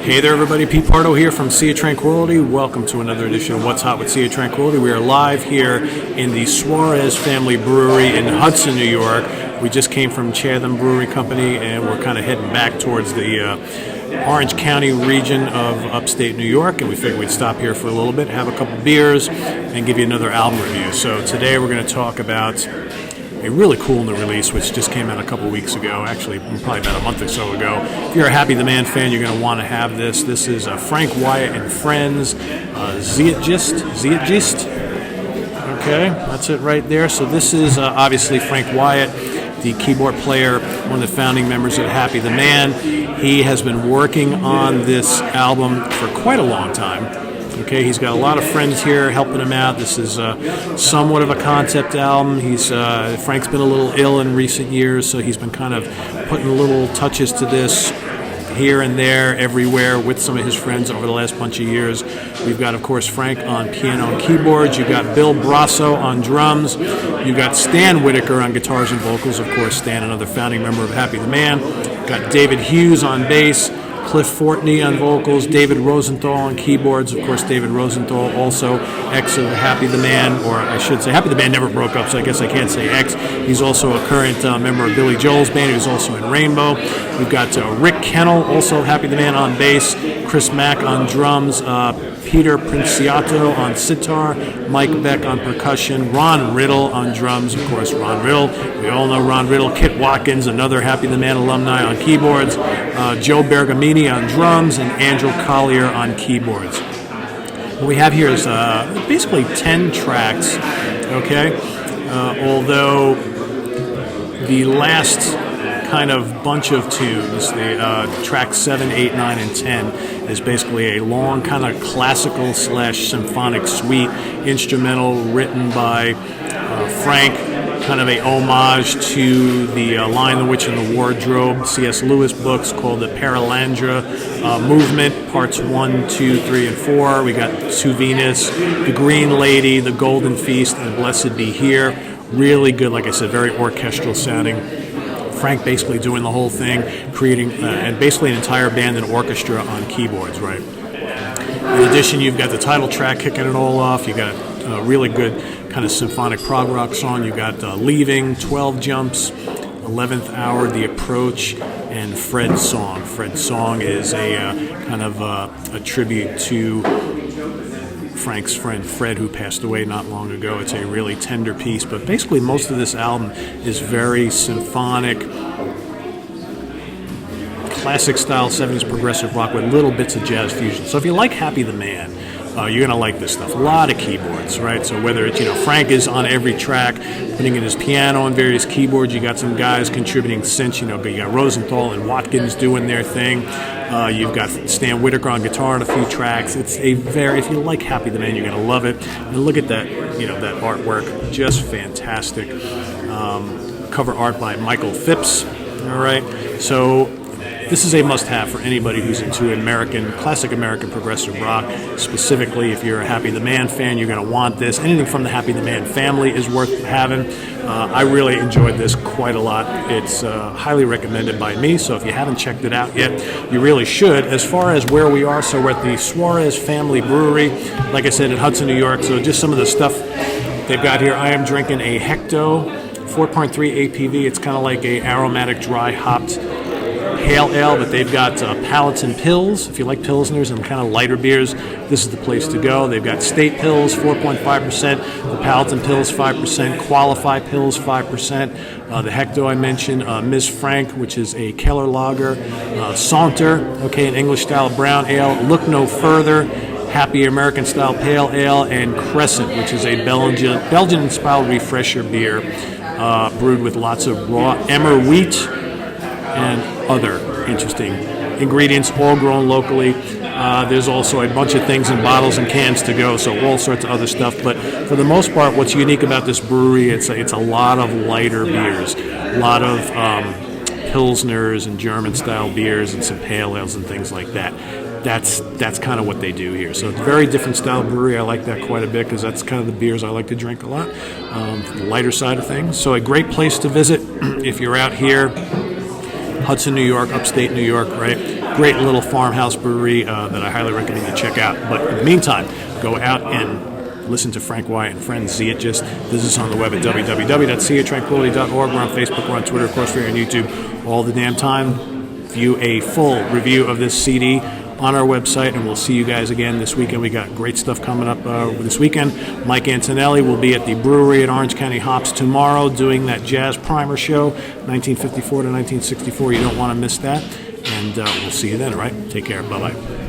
Hey there, everybody. Pete Pardo here from Sea of Tranquility. Welcome to another edition of What's Hot with Sea of Tranquility. We are live here in the Suarez Family Brewery in Hudson, New York. We just came from Chatham Brewery Company, and we're kind of heading back towards the Orange County region of upstate New York, and we figured we'd stop here for a little bit, have a couple beers, and give you another album review. So today we're going to talk about a really cool new release which just came out a couple weeks ago, actually probably about a month or so ago. If you're a Happy the Man fan, you're going to want to have this. This is Frank Wyatt and Friends, Zeitgeist. Okay, that's it right there. So this is obviously Frank Wyatt, the keyboard player, one of the founding members of Happy the Man. He has been working on this album for quite a long time. Okay, he's got a lot of friends here helping him out. This is somewhat of a concept album. Frank's been a little ill in recent years, so he's been kind of putting little touches to this here and there, everywhere, with some of his friends over the last bunch of years. We've got, of course, Frank on piano and keyboards. You've got Bill Brasso on drums. You've got Stan Whitaker on guitars and vocals. Of course, Stan, another founding member of Happy the Man. You've got David Hughes on bass. Cliff Fortney on vocals, David Rosenthal on keyboards. Of course, David Rosenthal, also ex of Happy the Man, or I should say Happy the Man never broke up, so I guess I can't say ex. He's also a current member of Billy Joel's band. He was also in Rainbow. We've got Rick Kennel, also Happy the Man, on bass, Chris Mack on drums, Peter Princiato on sitar, Mike Beck on percussion, Ron Riddle on drums, of course, Ron Riddle. We all know Ron Riddle. Kit Watkins, another Happy the Man alumni, on keyboards, Joe Bergamini on drums, and Andrew Collier on keyboards. What we have here is basically 10 tracks, okay? Although the last kind of bunch of tunes, the track 7, 8, 9, and 10, is basically a long kind of classical / symphonic suite, instrumental, written by Frank, kind of a homage to the Lion, the Witch, and the Wardrobe C.S. Lewis books called the Paralandra Movement, parts 1, 2, 3, and 4. We got To Venus, The Green Lady, The Golden Feast, and Blessed Be Here. Really good, like I said, very orchestral sounding. Frank basically doing the whole thing, creating and basically an entire band and orchestra on keyboards, right? In addition, you've got the title track kicking it all off. You've got a really good kind of symphonic prog rock song. You've got Leaving, 12 Jumps, 11th Hour, The Approach, and Fred's Song. Fred's Song is a kind of a tribute to Frank's friend Fred, who passed away not long ago. It's a really tender piece, but basically most of this album is very symphonic, classic style 70s progressive rock with little bits of jazz fusion. So if you like Happy the Man, you're going to like this stuff. A lot of keyboards, right? So whether it's, Frank is on every track, putting in his piano on various keyboards. You got some guys contributing synths. You got Rosenthal and Watkins doing their thing. You've got Stan Whitaker on guitar on a few tracks. It's if you like Happy the Man, you're going to love it. And look at that, that artwork, just fantastic. Cover art by Michael Phipps. All right, so this is a must-have for anybody who's into classic American progressive rock. Specifically, if you're a Happy the Man fan, you're going to want this. Anything from the Happy the Man family is worth having. I really enjoyed this quite a lot. It's highly recommended by me, so if you haven't checked it out yet, you really should. As far as where we are, so we're at the Suarez Family Brewery, like I said, in Hudson, New York. So just some of the stuff they've got here. I am drinking a Hecto 4.3 APV. It's kind of like a aromatic, dry hopped pale ale, but they've got pallets and pills. If you like pilsners and kind of lighter beers, this is the place to go. They've got state pills, 4.5%, the pallets and pills, 5%, qualify pills, 5%, the Hecto I mentioned, Ms. Frank, which is a Keller Lager, Saunter, okay, an English-style brown ale, Look No Further, Happy American-style pale ale, and Crescent, which is a Belgian-style refresher beer brewed with lots of raw emmer wheat and other interesting ingredients, all grown locally. There's also a bunch of things in bottles and cans to go, so all sorts of other stuff. But for the most part, what's unique about this brewery, it's a lot of lighter beers, a lot of pilsners and German-style beers and some pale ales and things like that. That's kind of what they do here. So it's a very different style brewery. I like that quite a bit because that's kind of the beers I like to drink a lot, the lighter side of things. So a great place to visit if you're out here, Hudson, New York, upstate New York, right? Great little farmhouse brewery that I highly recommend you check out. But in the meantime, go out and listen to Frank Wyatt and Friends, Zeitgeist. Visit us on the web at www.seatranquility.org. We're on Facebook, we're on Twitter, of course, we're on YouTube all the damn time. View a full review of this CD on our website, and we'll see you guys again this weekend. We got great stuff coming up this weekend. Mike Antonelli will be at the brewery at Orange County Hops tomorrow doing that Jazz Primer show, 1954 to 1964. You don't want to miss that, and we'll see you then, all right? Take care. Bye-bye.